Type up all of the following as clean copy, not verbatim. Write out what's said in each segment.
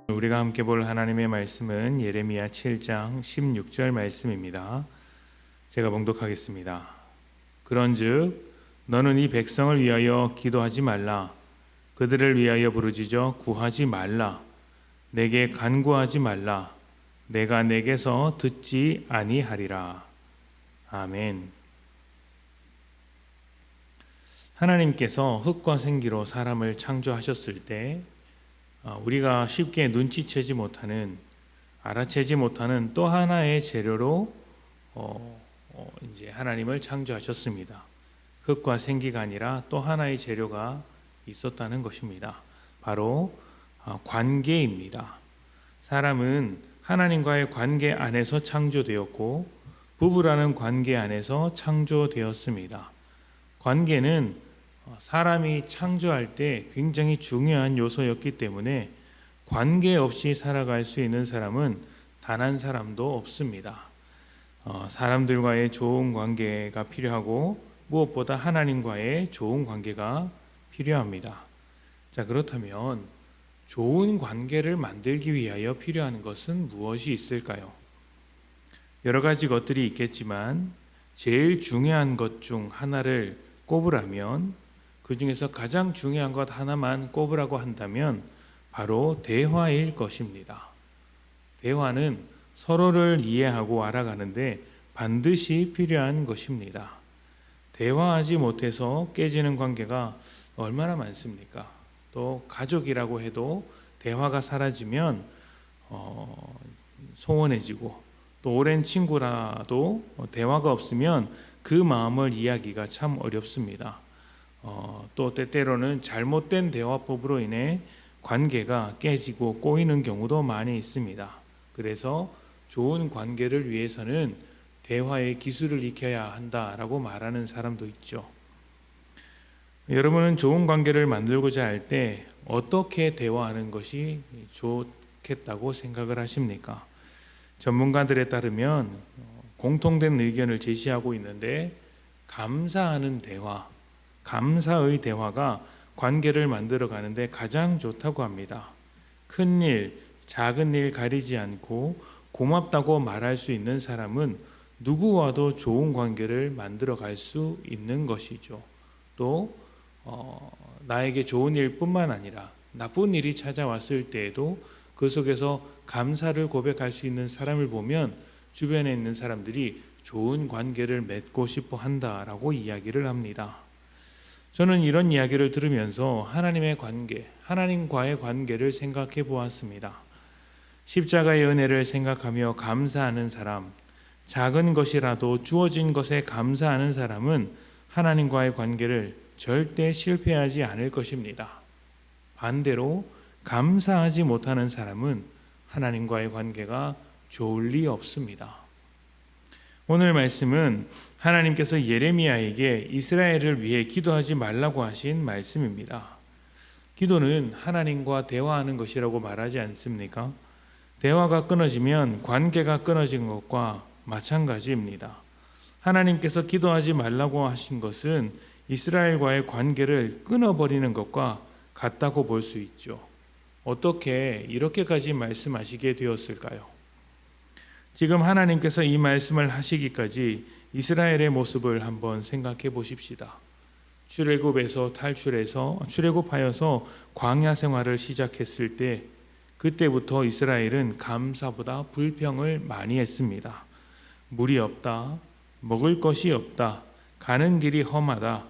우리가 함께 볼 하나님의 말씀은 예레미야 7장 16절 말씀입니다. 제가 봉독하겠습니다. 그런즉 너는 이 백성을 위하여 기도하지 말라. 그들을 위하여 부르짖어 구하지 말라. 내게 간구하지 말라. 내가 내게서 듣지 아니하리라. 아멘. 하나님께서 흙과 생기로 사람을 창조하셨을 때 우리가 쉽게 눈치채지 못하는, 알아채지 못하는 또 하나의 재료로 이제 하나님을 창조하셨습니다. 흙과 생기가 아니라 또 하나의 재료가 있었다는 것입니다. 바로 관계입니다. 사람은 하나님과의 관계 안에서 창조되었고 부부라는 관계 안에서 창조되었습니다. 관계는 사람이 창조할 때 굉장히 중요한 요소였기 때문에 관계 없이 살아갈 수 있는 사람은 단 한 사람도 없습니다. 사람들과의 좋은 관계가 필요하고 무엇보다 하나님과의 좋은 관계가 필요합니다. 자, 그렇다면 좋은 관계를 만들기 위하여 필요한 것은 무엇이 있을까요? 여러 가지 것들이 있겠지만 제일 중요한 것 중 하나를 꼽으라면, 그 중에서 가장 중요한 것 하나만 꼽으라고 한다면 바로 대화일 것입니다. 대화는 서로를 이해하고 알아가는데 반드시 필요한 것입니다. 대화하지 못해서 깨지는 관계가 얼마나 많습니까? 또 가족이라고 해도 대화가 사라지면 소원해지고, 또 오랜 친구라도 대화가 없으면 그 마음을 이해하기가 참 어렵습니다. 또 때때로는 잘못된 대화법으로 인해 관계가 깨지고 꼬이는 경우도 많이 있습니다. 그래서 좋은 관계를 위해서는 대화의 기술을 익혀야 한다라고 말하는 사람도 있죠. 여러분은 좋은 관계를 만들고자 할 때 어떻게 대화하는 것이 좋겠다고 생각을 하십니까? 전문가들에 따르면 공통된 의견을 제시하고 있는데, 감사하는 대화, 감사의 대화가 관계를 만들어 가는데 가장 좋다고 합니다. 큰 일, 작은 일 가리지 않고 고맙다고 말할 수 있는 사람은 누구와도 좋은 관계를 만들어 갈 수 있는 것이죠. 또 나에게 좋은 일뿐만 아니라 나쁜 일이 찾아왔을 때에도 그 속에서 감사를 고백할 수 있는 사람을 보면 주변에 있는 사람들이 좋은 관계를 맺고 싶어 한다라고 이야기를 합니다. 저는 이런 이야기를 들으면서 하나님의 관계, 하나님과의 관계를 생각해 보았습니다. 십자가의 은혜를 생각하며 감사하는 사람, 작은 것이라도 주어진 것에 감사하는 사람은 하나님과의 관계를 절대 실패하지 않을 것입니다. 반대로 감사하지 못하는 사람은 하나님과의 관계가 좋을 리 없습니다. 오늘 말씀은 하나님께서 예레미야에게 이스라엘을 위해 기도하지 말라고 하신 말씀입니다. 기도는 하나님과 대화하는 것이라고 말하지 않습니까? 대화가 끊어지면 관계가 끊어진 것과 마찬가지입니다. 하나님께서 기도하지 말라고 하신 것은 이스라엘과의 관계를 끊어버리는 것과 같다고 볼 수 있죠. 어떻게 이렇게까지 말씀하시게 되었을까요? 지금 하나님께서 이 말씀을 하시기까지 이스라엘의 모습을 한번 생각해 보십시다. 출애굽하여서 광야 생활을 시작했을 때, 그때부터 이스라엘은 감사보다 불평을 많이 했습니다. 물이 없다, 먹을 것이 없다, 가는 길이 험하다,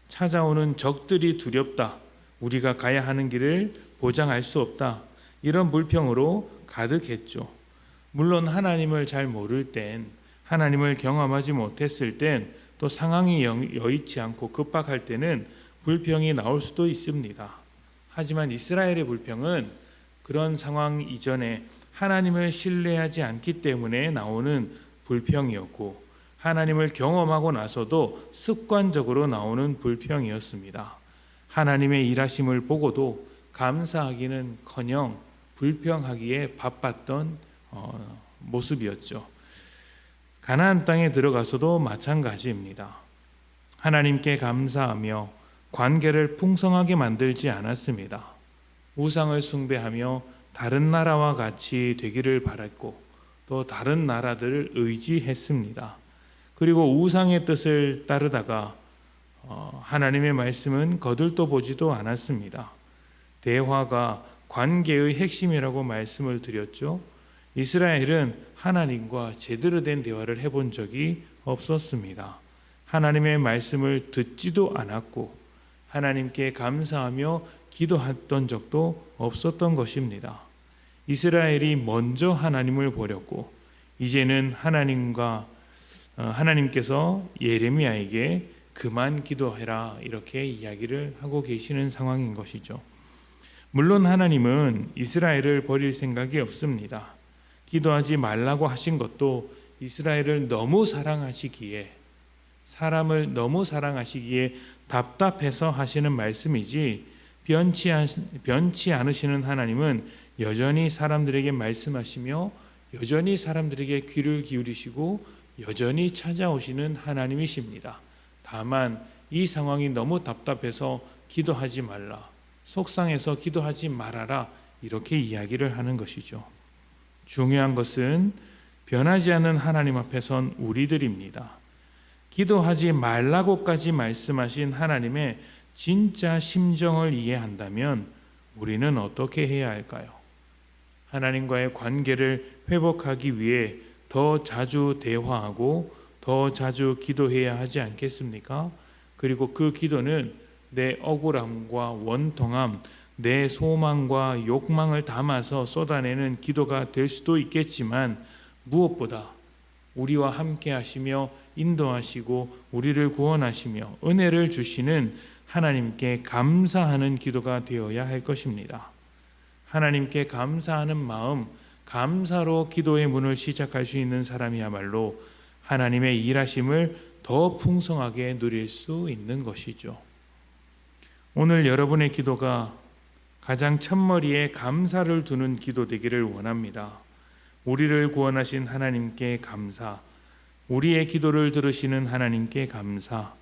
찾아오는 적들이 두렵다, 우리가 가야 하는 길을 보장할 수 없다, 이런 불평으로 가득했죠. 물론 하나님을 잘 모를 땐, 하나님을 경험하지 못했을 땐, 또 상황이 여의치 않고 급박할 때는 불평이 나올 수도 있습니다. 하지만 이스라엘의 불평은 그런 상황 이전에 하나님을 신뢰하지 않기 때문에 나오는 불평이었고, 하나님을 경험하고 나서도 습관적으로 나오는 불평이었습니다. 하나님의 일하심을 보고도 감사하기는커녕 불평하기에 바빴던 모습이었죠. 가나안 땅에 들어가서도 마찬가지입니다. 하나님께 감사하며 관계를 풍성하게 만들지 않았습니다. 우상을 숭배하며 다른 나라와 같이 되기를 바랐고 또 다른 나라들을 의지했습니다. 그리고 우상의 뜻을 따르다가 하나님의 말씀은 거들떠 보지도 않았습니다. 대화가 관계의 핵심이라고 말씀을 드렸죠. 이스라엘은 하나님과 제대로 된 대화를 해본 적이 없었습니다. 하나님의 말씀을 듣지도 않았고 하나님께 감사하며 기도했던 적도 없었던 것입니다. 이스라엘이 먼저 하나님을 버렸고 이제는 하나님께서 예레미야에게 그만 기도해라 이렇게 이야기를 하고 계시는 상황인 것이죠. 물론 하나님은 이스라엘을 버릴 생각이 없습니다. 기도하지 말라고 하신 것도 이스라엘을 너무 사랑하시기에 사람을 너무 사랑하시기에 답답해서 하시는 말씀이지 변치 않으시는 하나님은 여전히 사람들에게 말씀하시며 여전히 사람들에게 귀를 기울이시고 여전히 찾아오시는 하나님이십니다. 다만 이 상황이 너무 답답해서 기도하지 말라, 속상해서 기도하지 말아라 이렇게 이야기를 하는 것이죠. 중요한 것은 변하지 않는 하나님 앞에 선 우리들입니다. 기도하지 말라고까지 말씀하신 하나님의 진짜 심정을 이해한다면 우리는 어떻게 해야 할까요? 하나님과의 관계를 회복하기 위해 더 자주 대화하고 더 자주 기도해야 하지 않겠습니까? 그리고 그 기도는 내 억울함과 원통함, 내 소망과 욕망을 담아서 쏟아내는 기도가 될 수도 있겠지만 무엇보다 우리와 함께 하시며 인도하시고 우리를 구원하시며 은혜를 주시는 하나님께 감사하는 기도가 되어야 할 것입니다. 하나님께 감사하는 마음, 감사로 기도의 문을 시작할 수 있는 사람이야말로 하나님의 일하심을 더 풍성하게 누릴 수 있는 것이죠. 오늘 여러분의 기도가 가장 첫머리에 감사를 두는 기도 되기를 원합니다. 우리를 구원하신 하나님께 감사, 우리의 기도를 들으시는 하나님께 감사,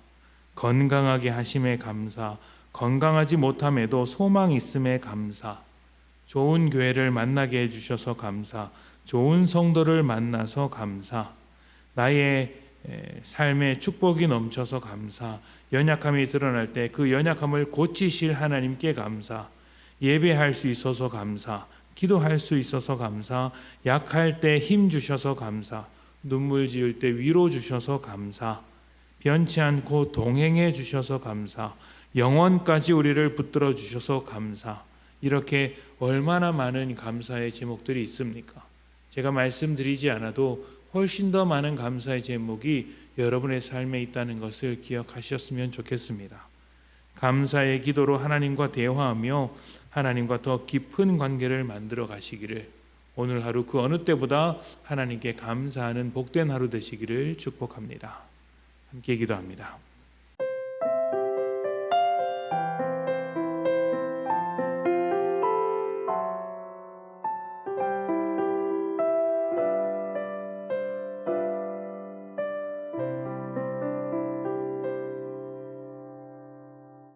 건강하게 하심에 감사, 건강하지 못함에도 소망 있음에 감사, 좋은 교회를 만나게 해주셔서 감사, 좋은 성도를 만나서 감사, 나의 삶에 축복이 넘쳐서 감사, 연약함이 드러날 때 그 연약함을 고치실 하나님께 감사, 예배할 수 있어서 감사, 기도할 수 있어서 감사, 약할 때 힘 주셔서 감사, 눈물 지을 때 위로 주셔서 감사, 변치 않고 동행해 주셔서 감사, 영원까지 우리를 붙들어 주셔서 감사. 이렇게 얼마나 많은 감사의 제목들이 있습니까? 제가 말씀드리지 않아도 훨씬 더 많은 감사의 제목이 여러분의 삶에 있다는 것을 기억하셨으면 좋겠습니다. 감사의 기도로 하나님과 대화하며 하나님과 더 깊은 관계를 만들어 가시기를, 오늘 하루 그 어느 때보다 하나님께 감사하는 복된 하루 되시기를 축복합니다. 함께 기도합니다.